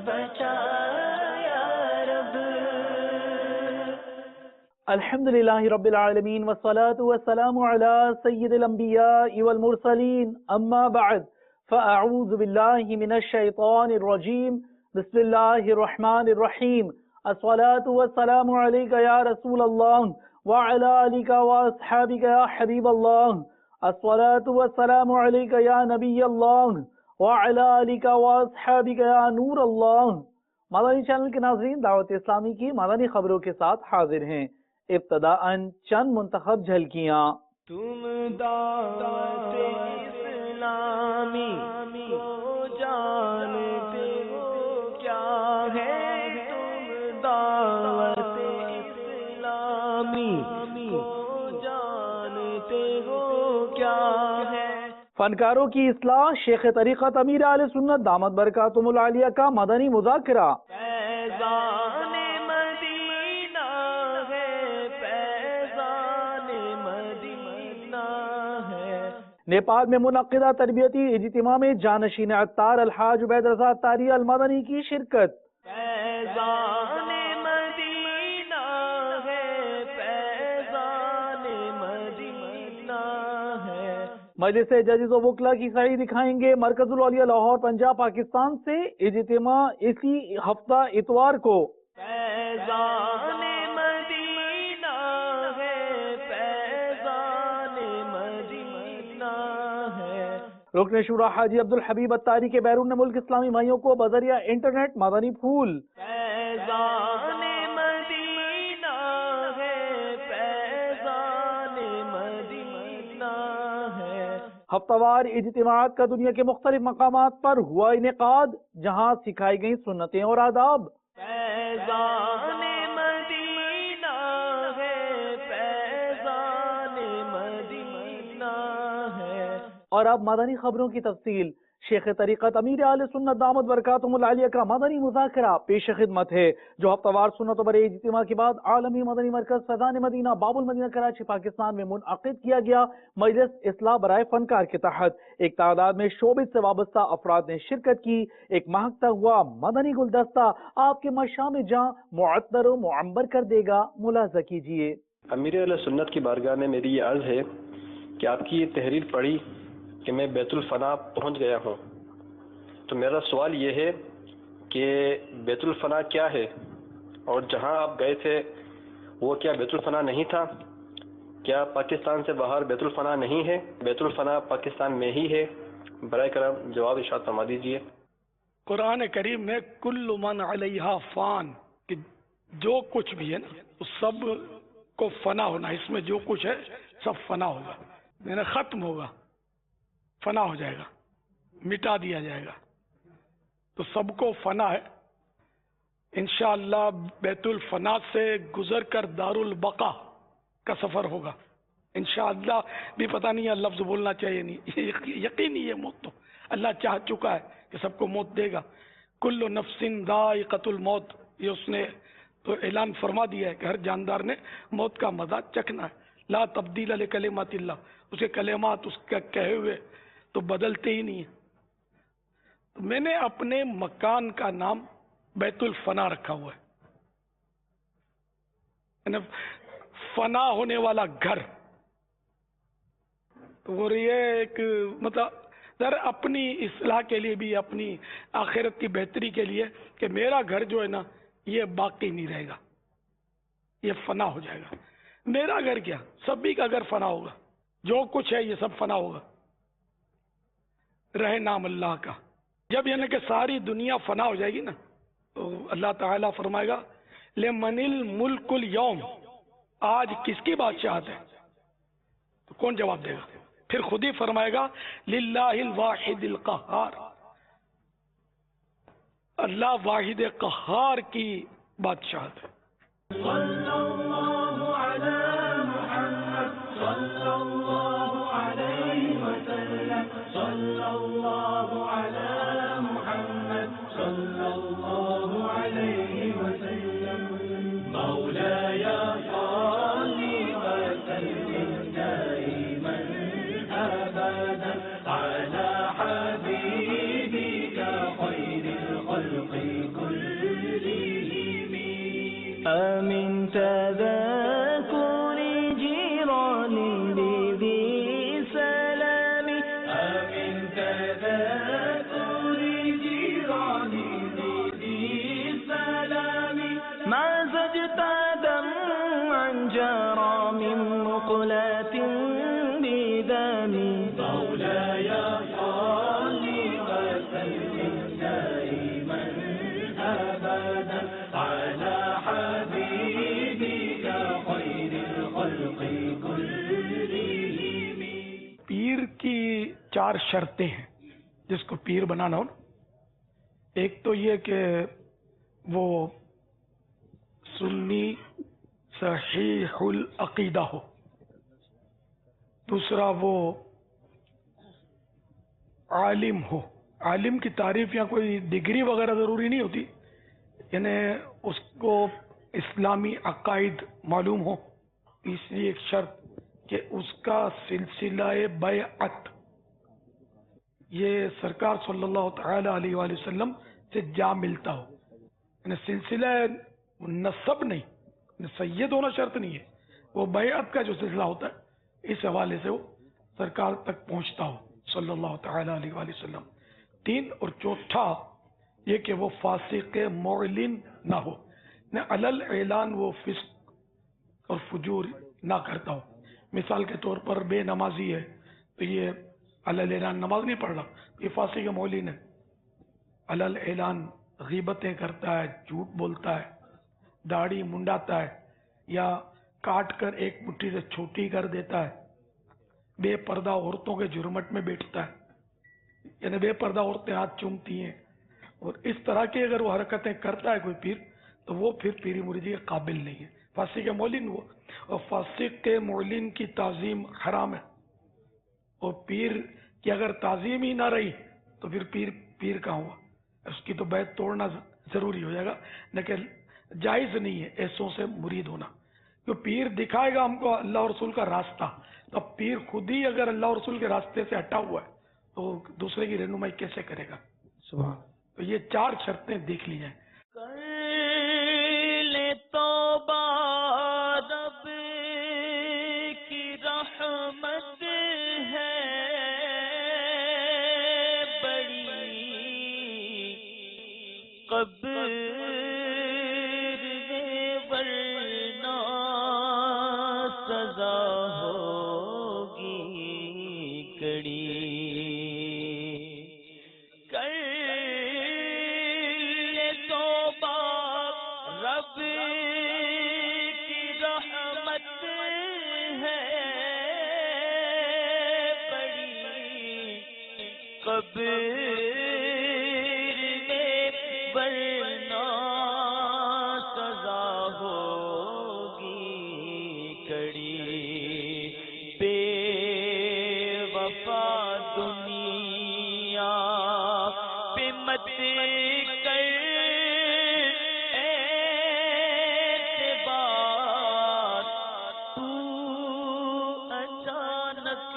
بچا یا رب۔ الحمدللہ رب العالمین والصلاة والسلام علی سید الانبیاء والمرسلین، اما بعد فاعوذ باللہ من الشیطان الرجیم، بسم اللہ الرحمن الرحیم۔ الصلاة والسلام علیک یا رسول اللہ وعلی آلک واصحابک یا حبیب اللہ۔ الصلاة والسلام علیک یا نبی اللہ وعلی آلک واصحابک یا نور اللہ۔ مدنی چینل کے ناظرین، دعوت اسلامی کی مدنی خبروں کے ساتھ حاضر ہیں۔ ابتداءً چند منتخب جھلکیاں۔ تم دعوت اسلامی کو جانتے ہو کیا ہے، تم دعوت اسلامی کو جانتے ہو کیا ہے۔ فنکاروں کی اصلاح، شیخ طریقت امیر اہل سنت دامت برکاتہم العالیہ کا مدنی مذاکرہ۔ فیضان مدینہ ہے، فیضان مدینہ ہے۔ نیپال میں منعقدہ تربیتی اجتماع میں جانشین عطار الحاج عبید رضا عطاری المدنی کی شرکت۔ فیضان مدینہ ہے، فیضان مدینہ ہے۔ مجلس ججز و وکلا کی سعی دکھائیں گے مرکز الاولیاء لاہور پنجاب پاکستان سے۔ اجتماع اسی ہفتہ اتوار کو۔ فیضان مدینہ ہے، فیضان مدینہ ہے۔ رکن شورا حاجی عبدالحبیب عطاری کے بیرون ملک اسلامی بھائیوں کو بذریعہ انٹرنیٹ مدنی پھول۔ فیضان مدینہ ہے، فیضان مدینہ ہے۔ ہفتہ وار اجتماعات کا دنیا کے مختلف مقامات پر ہوا انعقاد، جہاں سکھائی گئیں سنتیں اور آداب۔ فیضان مدینہ ہے، فیضان مدینہ ہے۔ اور اب مدنی خبروں کی تفصیل۔ شیخ طریقت امیر اہل سنت دامت برکاتہم العالیہ کا مدنی مذاکرہ پیش خدمت ہے، جو ہفتہ وار سنت و برے اجتماع کے بعد عالمی مدنی مرکز فیضان مدینہ باب المدینہ کراچی پاکستان میں منعقد کیا گیا۔ مجلس اصلاح برائے فنکار کے تحت ایک تعداد میں شعبے سے وابستہ افراد نے شرکت کی۔ ایک مہکتا ہوا مدنی گلدستہ آپ کے مشام جاں معطر و معمر کر دے گا، ملاحظہ کیجیے۔ امیر اہل سنت کی بارگاہ میں میری یہ عرض ہے کہ آپ کی یہ تحریر پڑھی کہ میں بیت الفنا پہنچ گیا ہوں، تو میرا سوال یہ ہے کہ بیت الفنا کیا ہے، اور جہاں آپ گئے تھے وہ کیا بیت الفنا نہیں تھا؟ کیا پاکستان سے باہر بیت الفنا نہیں ہے؟ بیت الفنا پاکستان میں ہی ہے؟ برائے کرم جواب ارشاد فرما دیجیے۔ قرآن کریم میں کل من علیہا فان، کہ جو کچھ بھی ہے نا اس سب کو فنا ہونا، اس میں جو کچھ ہے سب فنا ہوگا، یعنی ختم ہوگا، فنا ہو جائے گا، مٹا دیا جائے گا، تو سب کو فنا ہے۔ انشاءاللہ بیت الفنا سے گزر کر دار البقا کا سفر ہوگا انشاءاللہ۔ بھی پتہ نہیں ہے لفظ بولنا چاہیے نہیں، یقینی یہ موت تو اللہ چاہ چکا ہے کہ سب کو موت دے گا۔ کل نفس ذائقۃ الموت، یہ اس نے تو اعلان فرما دیا ہے کہ ہر جاندار نے موت کا مزہ چکھنا ہے۔ لا تبدیل لکلمات اللہ، اس کے کلمات اس کا کہے ہوئے تو بدلتے ہی نہیں ہیں۔ تو میں نے اپنے مکان کا نام بیت الفنا رکھا ہوا ہے، یعنی فنا ہونے والا گھر۔ اور یہ ایک مطلب در اپنی اصلاح کے لیے بھی، اپنی آخرت کی بہتری کے لیے، کہ میرا گھر جو ہے نا یہ باقی نہیں رہے گا، یہ فنا ہو جائے گا۔ میرا گھر کیا، سبھی کا گھر فنا ہوگا، جو کچھ ہے یہ سب فنا ہوگا، رہے نام اللہ کا۔ جب یعنی کہ ساری دنیا فنا ہو جائے گی نا، تو اللہ تعالیٰ فرمائے گا لمن الملک اليوم، آج کس کی بادشاہت ہے؟ تو کون جواب دے گا؟ پھر خود ہی فرمائے گا للہ الواحد القہار، اللہ واحد قہار کی بادشاہت ہے۔ صلی اللہ علی محمد صلی اللہ علیہ وسلم، صلی اللہ علی محمد صلی اللہ علیہ وسلم، مولاي صل وسلم دائما ابدا على حبيبك خير الخلق كلهم۔ من تذكر جيران بذي سلام من تذكر جيران بذي سلام ما زجت دمعا جرى من مقلة بدم مولاي صل وسلم دائما أبدا على حبيبك خير الخلق كلهم. پیر کی 4 شرطیں ہیں جس کو پیر بنانا ہو. ایک تو یہ کہ وہ سنی صحیح العقیدہ ہو. دوسرا وہ عالم ہو. عالم کی تعریف یا کوئی ڈگری وغیرہ ضروری نہیں ہوتی، یعنی اس کو اسلامی عقائد معلوم ہو. تیسری ایک شرط کہ اس کا سلسلہ بیعت یہ سرکار صلی اللہ تعالی علیہ وآلہ وسلم سے جا ملتا ہو. یعنی سلسلہ نسب نہیں، سید ہونا شرط نہیں ہے، وہ بیعت کا جو سلسلہ ہوتا ہے اس حوالے سے وہ سرکار تک پہنچتا ہو صلی اللہ تعالی علیہ وآلہ وسلم. 3 اور چوتھا یہ کہ وہ فاسق معلن نہ ہو، نہ علل اعلان وہ فسق اور فجور نہ کرتا ہو. مثال کے طور پر بے نمازی ہے تو یہ علل اعلان نماز نہیں پڑھ رہا، یہ فاسق معلن ہے. علل اعلان غیبتیں کرتا ہے، جھوٹ بولتا ہے، داڑھی منڈاتا ہے، یا کاٹ کر ایک مٹھی سے چھوٹی کر دیتا ہے، بے پردہ عورتوں کے جرمٹ میں بیٹھتا ہے، یعنی بے پردہ عورتیں ہاتھ چومتی ہیں، اور اس طرح کی اگر وہ حرکتیں کرتا ہے کوئی پیر تو وہ پھر پیری مریدی کے قابل نہیں ہے. فاسق معلن وہ، اور فاسق کے معلن کی تعظیم حرام ہے. اور پیر کی اگر تعظیم ہی نہ رہی تو پھر پیر کہاں ہوا؟ اس کی تو بیعت توڑنا ضروری ہو جائے گا، لیکن جائز نہیں ہے ایسوں سے مرید ہونا. تو پیر دکھائے گا ہم کو اللہ اور رسول کا راستہ، تو پیر خود ہی اگر اللہ اور رسول کے راستے سے ہٹا ہوا ہے تو دوسرے کی رہنمائی کیسے کرے گا؟ سبحان. تو یہ 4 شرطیں دیکھ لی جائیں. کر لے توبہ رب کی رحمت ہے بڑی، قبر میں ورنہ سزا ہوگی کڑی. کر لے توبہ رب کی رحمت ہے بڑی، قبر میں ورنہ سزا ہوگی کڑی. بے وفا دنیا پہ مت کر اعتبار، تو اچانک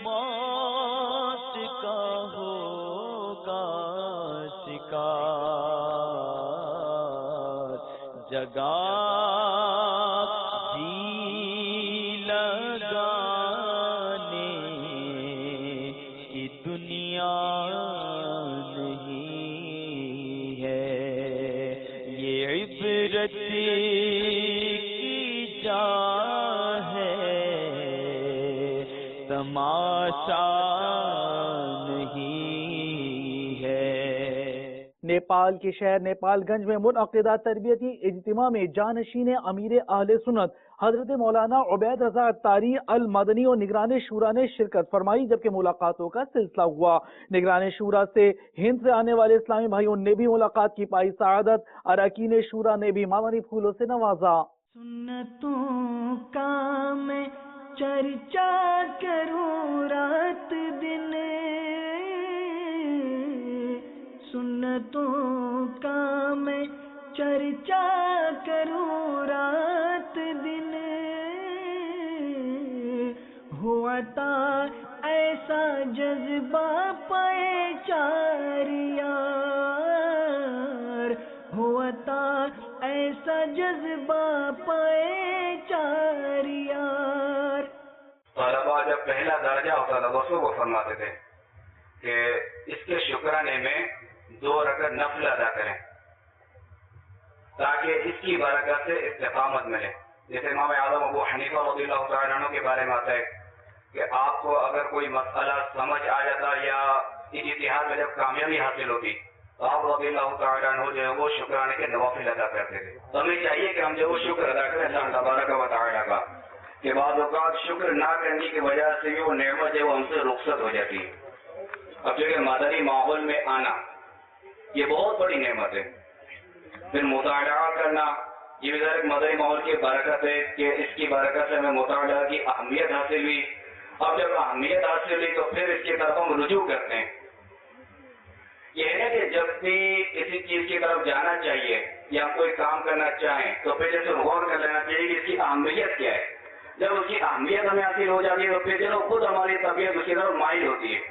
موت کا ہوگا شکار. جگہ جی لگانے کی دنیا نہیں ہے، یہ عبرت کی جا ہے، تماشا نہیں ہے. نیپال کے شہر نیپال گنج میں منعقدہ تربیتی اجتماع میں جانشین امیر اہل سنت حضرت مولانا عبید رضا عطاری المدنی اور نگران شورا نے شرکت فرمائی، جبکہ ملاقاتوں کا سلسلہ ہوا. نگران شورا سے ہند سے آنے والے اسلامی بھائیوں نے بھی ملاقات کی، پائی سعادت. اراکین شورا نے بھی مدنی پھولوں سے نوازا. سنتوں کا میں چرچا کروں رات دن، سنتوں کا میں چرچا کروں رات دن، ہوا تھا ایسا جذبہ پائے چار یار، ہوا تھا ایسا جذبہ پائے چار یار. طلبا جب پہلا درجہ ہوتا تھا دوستوں کو فرماتے تھے کہ اس کے شکرانے میں 2 رکعت نفل ادا کریں تاکہ اس کی برکت سے استقامت ملے. جیسے امام اعظم ابو حنیفہ رضی اللہ تعالیٰ عنہ کے بارے میں آتا ہے کہ آپ کو اگر کوئی مسئلہ سمجھ آ جاتا یا اجتہاد میں جب کامیابی حاصل ہوتی تو آپ رضی اللہ تعالیٰ عنہ جو ہے وہ شکرانے کے نوافل ادا کرتے تھے. تو ہمیں چاہیے کہ ہم جو وہ شکر ادا کریں اللہ تبارک و تعالیٰ کا کہ بعض اوقات شکر نہ کرنے کی وجہ سے وہ نعمت ہے وہ ہم سے رخصت ہو جاتی ہے. اب جو کہ مدنی ماحول میں آنا یہ بہت بڑی نعمت ہے. پھر مطالعہ کرنا یہ بھی ایک مدنی ماحول کی برکت ہے کہ اس کی برکت سے ہمیں مطالعہ کی اہمیت حاصل ہوئی. اب جب اہمیت حاصل ہوئی تو پھر اس کی طرف ہم رجوع کرتے ہیں. یہ ہے کہ جب بھی کسی چیز کی طرف جانا چاہیے یا کوئی کام کرنا چاہیں تو پھر جیسے غور کر لینا چاہیے کہ اس کی اہمیت کیا ہے. جب اس کی اہمیت ہمیں حاصل ہو جاتی ہے تو پھر جو خود ہماری طبیعت اس کی طرف مائل ہوتی ہے.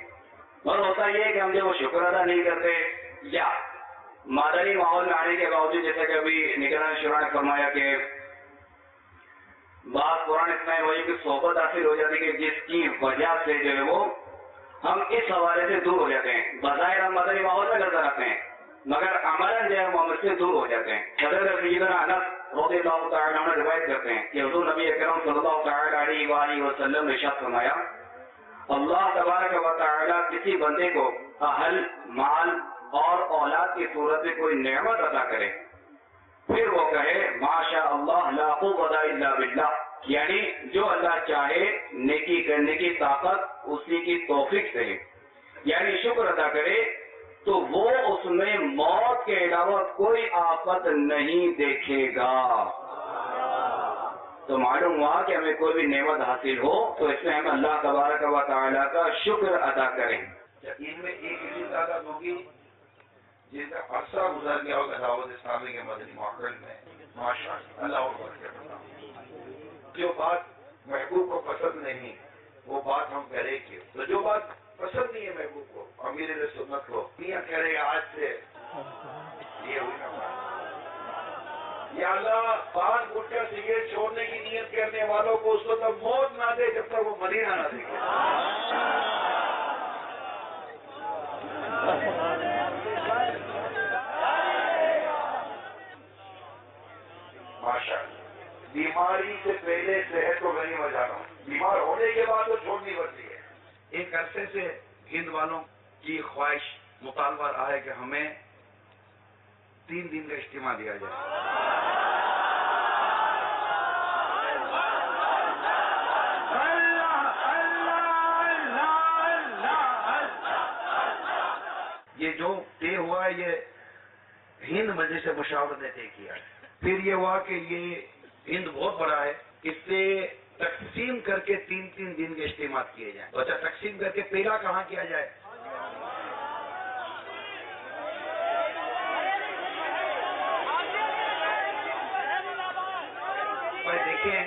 اور ہوتا یہ ہے کہ ہم جب وہ شکر ادا نہیں کرتے یا مادری ماحول میں آنے کے باوجود جیسے کہ ابھی نگران شورا نے فرمایا کہ بعض قرآن اسماعیل وہی کی صحبت حاصل ہو جاتی ہے کہ جس کی وجہ سے جو ہے وہ ہم اس حوالے سے دور ہو جاتے ہیں. بظاہر ہم مدنی ماحول میں نظر آتے ہیں مگر عملاً جو ہے ہم عمل سے دور ہو جاتے ہیں. حضرت سیدنا انس رضی اللہ تعالیٰ عنہ روایت کرتے ہیں کہ حضور نبی اکرم صلی اللہ تعالیٰ علیہ وآلہ وسلم نے ارشاد فرمایا اللہ تبارک و تعالیٰ کسی بندے کو اہل مال اور اولاد کی صورت میں کوئی نعمت عطا کرے پھر وہ کہے ماشاء اللہ لا قوت الا باللہ یعنی جو اللہ چاہے نیکی کرنے کی طاقت اسی کی توفیق سے ہے. یعنی شکر ادا کرے تو وہ اس میں موت کے علاوہ کوئی آفت نہیں دیکھے گا. تو معلوم ہوا کہ ہمیں کوئی بھی نعمت حاصل ہو تو اس میں ہم اللہ تبارک و تعالیٰ کا شکر ادا کریں. ان میں ایک ایسی طاقت ہوگی جس کا عرصہ گزر گیا ہوگا دعوت اسلامی کے مدنی ماحول میں ماشاء اللہ. جو بات محبوب کو پسند نہیں وہ بات ہم کریں گے تو جو بات پسند نہیں ہے محبوب کو امیر سنت کو نیت کرے گا آج سے یہ ہوئی نا بات. یا اللہ 5 گٹکا سگریٹ چھوڑنے کی نیت کرنے والوں کو اس کو تب موت نہ دے جب تک وہ مدینہ نہ دیکھے. ماشاء اللہ. بیماری سے پہلے صحت کو غنی بجانا بیمار ہونے کے بعد تو چھوڑنی پڑتی ہے. ایک عرصے سے ہند والوں کی خواہش مطالبہ رہا ہے کہ ہمیں 3 دن کا اجتماع دیا جائے. یہ جو طے ہوا ہے یہ ہند مجلس مشاورت نے طے کیا ہے. پھر یہ ہوا کہ یہ ہند بہت بڑا ہے اس سے تقسیم کر کے 3 دن کے اجتماع کیے جائیں. تو اچھا تقسیم کر کے پہلا کہاں کیا جائے؟ دیکھیں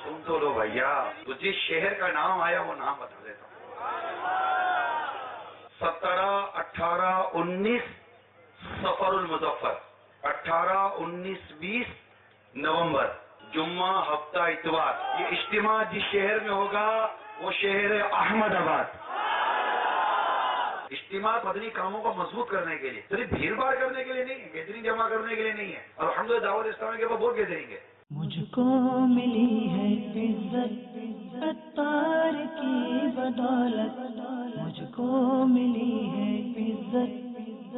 سن تو لو بھیا تو جس شہر کا نام آیا وہ نام بتا دیتا ہوں. 17، 18، 19 سفر المظفر 18، 19، 20 نومبر جمعہ ہفتہ اتوار. یہ اجتماع جس شہر میں ہوگا وہ شہر ہے احمد آباد. اجتماع مدنی کاموں کو مضبوط کرنے کے لیے صرف بھیڑ بھاڑ کرنے کے لیے نہیں ہے گیدرنگ جمع کرنے کے لیے نہیں ہے. اور الحمدللہ دعوت اسلامی کے بعد بہت گیدرنگ ہے. مجھ کو ملی ہے عزت عطار کی بدولت مجھ کو ملی ہے عزت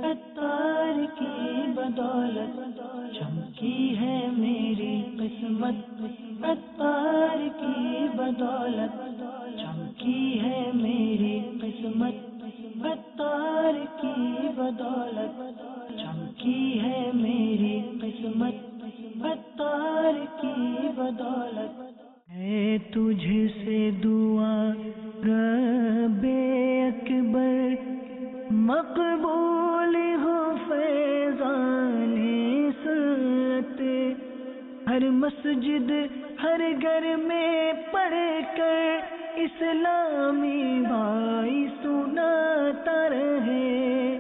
عطار کی بدولت چمکی ہے میری قسمت عطار کی بدولت چمکی ہے میری قسمت عطار کی بدولت چمکی ہے میری قسمت عطار کی بدولت ہے تجھ سے دعا رب اکبر مقبول ہو فیضان سنت ہر مسجد ہر گھر میں پڑھ کر اسلامی بھائی سناتا رہے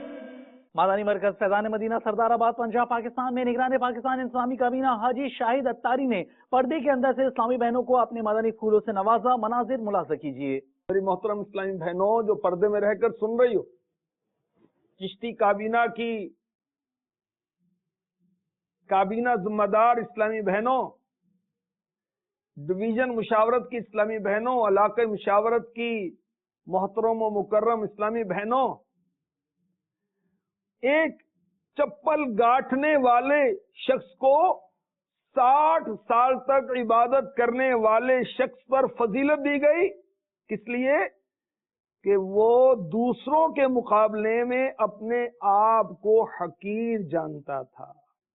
مدنی مرکز فیضان مدینہ سردار آباد پنجاب پاکستان میں نگران پاکستان اسلامی کابینہ حاجی شاہد اتاری نے پردے کے اندر سے اسلامی بہنوں کو اپنے مدنی پھولوں سے نوازا. مناظر ملاحظہ کیجیے. میری محترم اسلامی بہنوں جو پردے میں رہ کر سن رہی ہو، چشتی کابینہ کی کابینہ ذمہ دار اسلامی بہنوں، ڈویژن مشاورت کی اسلامی بہنوں، علاقے مشاورت کی محترم و مکرم اسلامی بہنوں، ایک چپل گاٹھنے والے شخص کو 60 سال تک عبادت کرنے والے شخص پر فضیلت دی گئی. کس لیے؟ کہ وہ دوسروں کے مقابلے میں اپنے آپ کو حقیر جانتا تھا،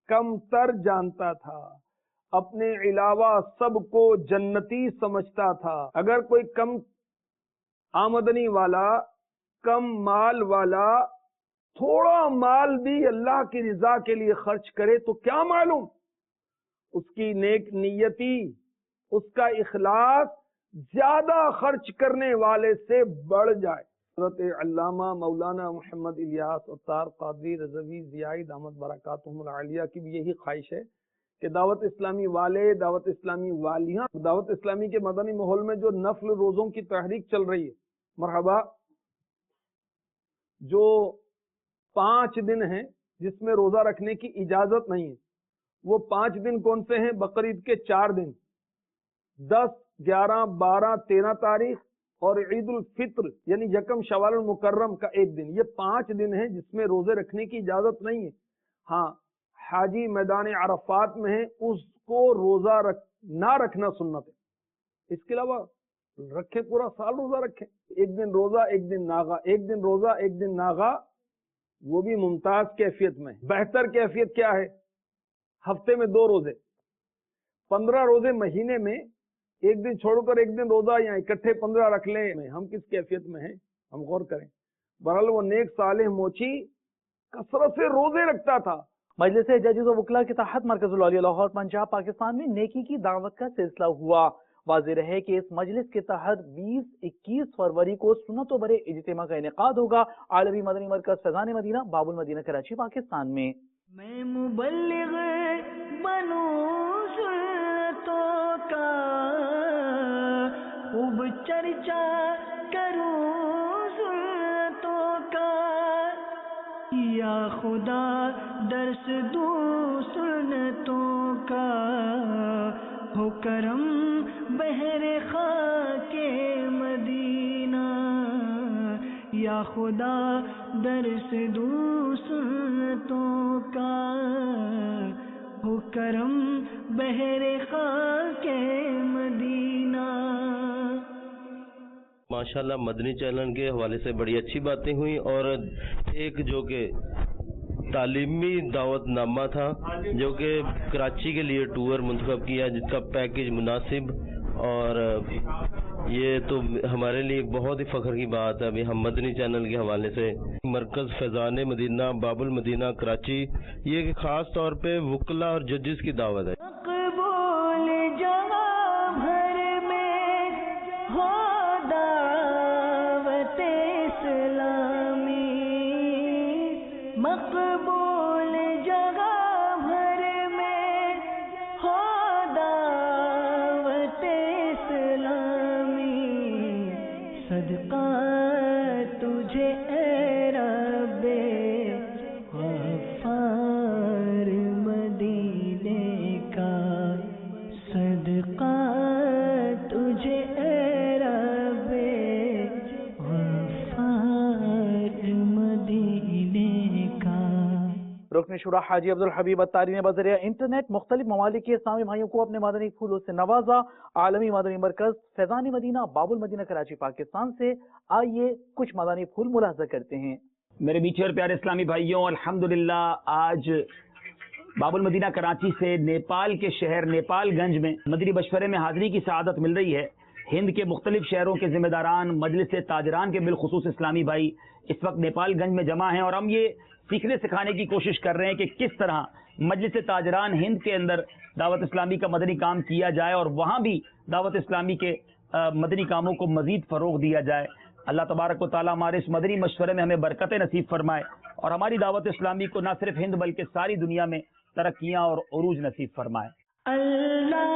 کم تر جانتا تھا، اپنے علاوہ سب کو جنتی سمجھتا تھا. اگر کوئی کم آمدنی والا، کم مال والا تھوڑا مال بھی اللہ کی رضا کے لیے خرچ کرے تو کیا معلوم اس کی نیک نیتی، اس کا اخلاص زیادہ خرچ کرنے والے سے بڑھ جائے. حضرت علامہ مولانا محمد الیاس اتار قادری رضوی ضیائی دامت برکاتہم العالیہ کی بھی یہی خواہش ہے کہ دعوت اسلامی والے، دعوت اسلامی والیاں، دعوت اسلامی کے مدنی ماحول میں جو نفل روزوں کی تحریک چل رہی ہے، مرحبا، جو 5 دن ہیں جس میں روزہ رکھنے کی اجازت نہیں ہے، وہ 5 دن کون سے ہیں؟ بقرعید کے 4 دن، 10، 11، 12، 13 تاریخ اور عید الفطر یعنی یکم شوال المکرم کا 1 دن. یہ 5 دن ہیں جس میں روزے رکھنے کی اجازت نہیں ہے. ہاں، حاجی میدان عرفات میں ہے، اس کو روزہ نہ رکھنا سنت ہے. اس کے علاوہ رکھے، پورا سال روزہ رکھے. 1 دن روزہ، 1 دن ناغا، 1 دن روزہ، 1 دن ناغا، وہ بھی ممتاز کیفیت میں. بہتر کیفیت کیا ہے؟ ہفتے میں 2 روزے، 15 روزے مہینے میں 1 دن چھوڑ کر 1 دن روزہ، یا اکٹھے 15 رکھ لیں. ہم کس کیفیت میں ہیں ہم غور کریں. بہرحال وہ نیک صالح موچی کثرت سے روزے رکھتا تھا. مجلس ججز و وکلاء کے تحت مرکز العالیہ لاہور پنجاب پاکستان میں نیکی کی دعوت کا سلسلہ ہوا. واضح رہے کہ اس مجلس کے تحت 20-21 فروری کو سنت و برے اجتماع کا انعقاد ہوگا عالمی مدنی مرکز فیضان مدینہ باب المدینہ کراچی پاکستان میں. میں مبلغ بنوں سنتوں کا، خوب چرچا کروں سنتوں کا، یا خدا درس دوں سنتوں کا، ہو کرم بہر خاک مدینہ، یا خدا درس دوں سنتوں کا، ہو کرم بہر خاک مدینہ. ماشاءاللہ مدنی چینل کے حوالے سے بڑی اچھی باتیں ہوئیں، اور ایک جو کہ تعلیمی دعوت نامہ تھا جو کہ کراچی کے لیے ٹور منتخب کیا، جس کا پیکج مناسب، اور یہ تو ہمارے لیے ایک بہت ہی فخر کی بات ہے. ابھی ہم مدنی چینل کے حوالے سے مرکز فیضان مدینہ باب المدینہ کراچی، یہ کہ خاص طور پہ وکلاء اور ججز کی دعوت ہے. مقبول جہاں بھر میں ہو دعوت اسلامی، مقبول جگہ بھر میں ہو دعوت اسلامی، صدقہ تجھے اے رب غفار مدینے کا، صدقہ تجھے اے رب غفار مدینے کا. رکن شورا حاجی عبدالحبیب اتاری نے بذریعہ انٹرنیٹ مختلف ممالک کے اسلامی بھائیوں کو اپنے مدنی پھولوں سے نوازا. عالمی مدنی مرکز فیضان مدینہ باب المدینہ کراچی پاکستان سے آئیے کچھ مدنی پھول ملاحظہ کرتے ہیں. میرے میٹھے اور پیارے اسلامی بھائیوں، الحمدللہ آج باب المدینہ کراچی سے نیپال کے شہر نیپال گنج میں مدنی مشورے میں حاضری کی سعادت مل رہی ہے. ہند کے مختلف شہروں کے ذمہ داران، مجلس تاجران کے بالخصوص اسلامی بھائی اس وقت نیپال گنج میں جمع ہیں، اور ہم یہ سیکھنے سکھانے کی کوشش کر رہے ہیں کہ کس طرح مجلس تاجران ہند کے اندر دعوت اسلامی کا مدنی کام کیا جائے اور وہاں بھی دعوت اسلامی کے مدنی کاموں کو مزید فروغ دیا جائے. اللہ تبارک و تعالیٰ ہمارے اس مدنی مشورے میں ہمیں برکت نصیب فرمائے اور ہماری دعوت اسلامی کو نہ صرف ہند بلکہ ساری دنیا میں ترقیاں اور عروج نصیب فرمائے۔ اللہ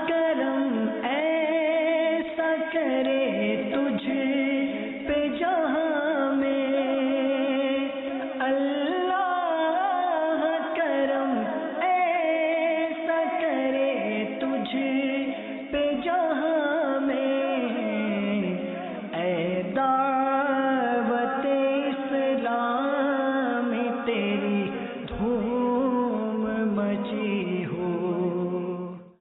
کرم ایسا کرے تجھ پہ جہاں میں، اللہ کرم ایسا کرے تجھ پہ جہاں میں، اے دعوت اسلام تیری دھوم مچی ہو۔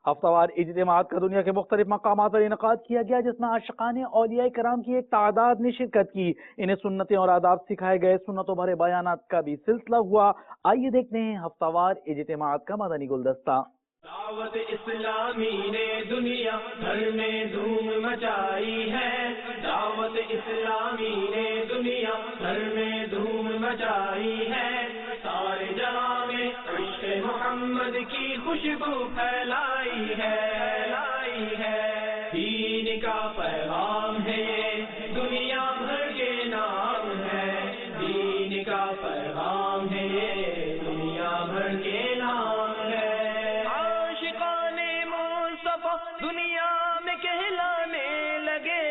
ہفتہ وار اجتماعات کا دنیا کے مختلف مقامات پر انعقاد کیا گیا، جس میں عاشقان اولیاء کرام کی ایک تعداد نے شرکت کی۔ انہیں سنتیں اور آداب سکھائے گئے، سنتوں بھرے بیانات کا بھی سلسلہ ہوا۔ آئیے دیکھتے ہیں ہفتہ وار اجتماعات کا مدنی گلدستہ۔ دعوت اسلامی نے دنیا بھر میں دھوم مچائی ہے، دعوت اسلامی نے دنیا بھر میں دھوم مچائی ہے، سارے جہاں میں عشق محمد کی خوشبو پھیلائی ہے، دین کا پیغام ہے یہ دنیا بھر کے نام ہے، دین کا پیغام ہے یہ دنیا بھر کے نام ہے۔ دنیا میں کہلانے لگے،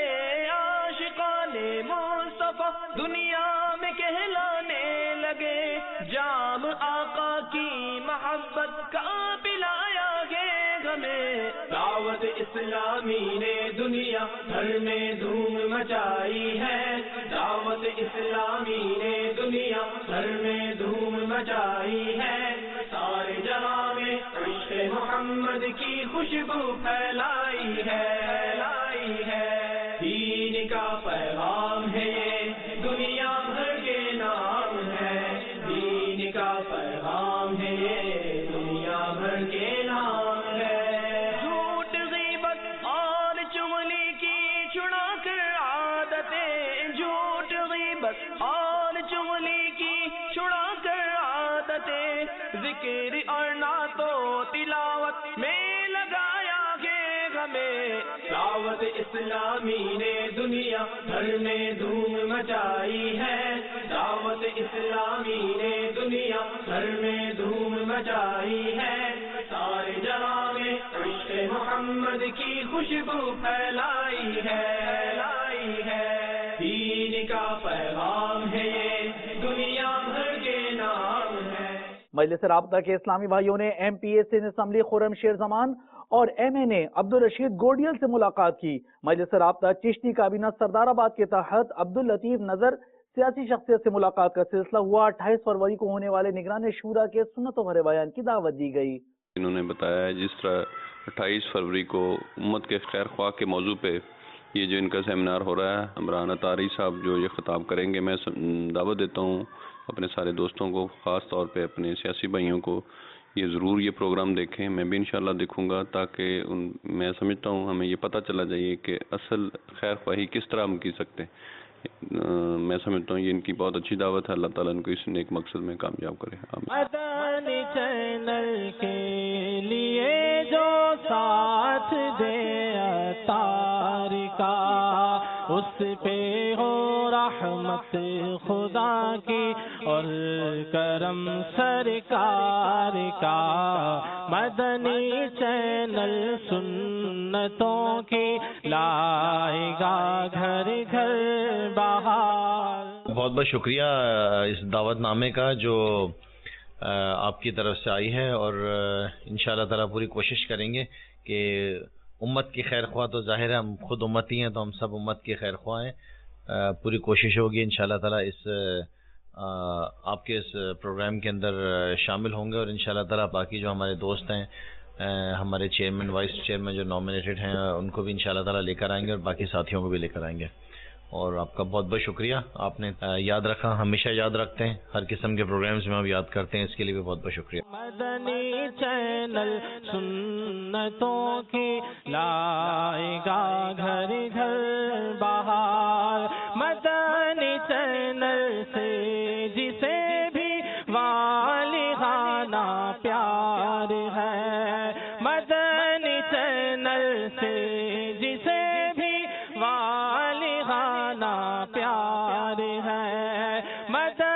عاشقان مصطفیٰ دنیا میں کہلانے لگے، جام آقا کی محبت کا پلایا گے ہمیں، دعوت اسلامی نے دنیا بھر میں دھوم مچائی ہے، دعوت اسلامی نے دنیا بھر میں دھوم مچائی ہے، سارے جہاں میں عشق محمد کی خوشبو پھیلائی ہے، دین کا پیغام ہے یہ دنیا بھر کے نام ہے، دین کا پیغام ہے یہ دنیا بھر کے نام ہے۔ جھوٹ غیبت اور چغلی کی چھڑا کر عادتیں، جھوٹ غیبت اور چغلی کی چھڑا کر عادتیں، ذکر اور نعت و تلاوت میں لگایا گے ہمیں، دعوت اسلامی نے دنیا بھر میں دھوم مچائی ہے، دعوت اسلامی نے دنیا بھر میں دھوم مچائی ہے، سارے جہاں میں عشق محمد کی خوشبو پھیلائی ہے، دین کا پیغام ہے یہ دنیا بھر کے نام ہے۔ مجلس رابطہ کے اسلامی بھائیوں نے ایم پی اے سندھ اسمبلی خرم شیر زمان اور ایم این اے عبدالرشید گوڈیل سے ملاقات کی۔ مجلس رابطہ چشتی کابینہ سردار آباد کے تحت عبداللطیف نظر سیاسی شخصیت سے ملاقات کا سلسلہ ہوا۔ 28 فروری کو ہونے والے نگران شورا کے سنتوں بھرے بیان کی دعوت دی گئی۔ انہوں نے بتایا جس طرح 28 فروری کو امت کے خیر خواہ کے موضوع پہ یہ جو ان کا سیمینار ہو رہا ہے، عمران اطاری صاحب جو یہ خطاب کریں گے، میں دعوت دیتا ہوں اپنے سارے دوستوں کو، خاص طور پہ اپنے سیاسی بھائیوں کو، یہ ضرور یہ پروگرام دیکھیں۔ میں بھی انشاءاللہ دیکھوں گا، تاکہ میں سمجھتا ہوں ہمیں یہ پتہ چلا جائے کہ اصل خیر خواہی کس طرح ہم کی سکتے ہیں۔ میں سمجھتا ہوں یہ ان کی بہت اچھی دعوت ہے، اللہ تعالیٰ ان کو اس نیک مقصد میں کامیاب کرے۔ مدنی چینل کے لیے جو ساتھ دے عطار کا، اس پہ ہو رحمت خدا کی اور کرم سرکار کا۔ مدنی چینل سنتوں کی لائے گا گھر گھر بہار۔ بہت بہت شکریہ اس دعوت نامے کا جو آپ کی طرف سے آئی ہے، اور انشاءاللہ تعالیٰ پوری کوشش کریں گے کہ امت کی خیر خواہ، تو ظاہر ہے ہم خود امتی ہیں تو ہم سب امت کی خیر خواہ ہیں، پوری کوشش ہوگی انشاءاللہ تعالیٰ اس آپ کے اس پروگرام کے اندر شامل ہوں گے، اور انشاءاللہ تعالیٰ باقی جو ہمارے دوست ہیں، ہمارے چیئرمین وائس چیئرمین جو نامینیٹڈ ہیں، ان کو بھی انشاءاللہ تعالیٰ لے کر آئیں گے، اور باقی ساتھیوں کو بھی لے کر آئیں گے۔ اور آپ کا بہت بہت شکریہ، آپ نے یاد رکھا، ہمیشہ یاد رکھتے ہیں، ہر قسم کے پروگرامز میں ہم یاد کرتے ہیں، اس کے لیے بھی بہت بہت شکریہ۔ مدنی چینل سنتوں کی لائے گا گھر گھر بہار۔ مدنی چینل سے جسے بھی والہانہ پیار ہے، مدنی چینل سے جسے بھی والہانہ پیار ہے، مدنی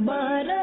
12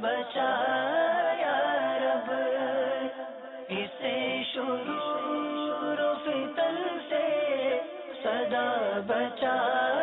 بچا یا رب، اسے شرور و فتن سے صدا بچا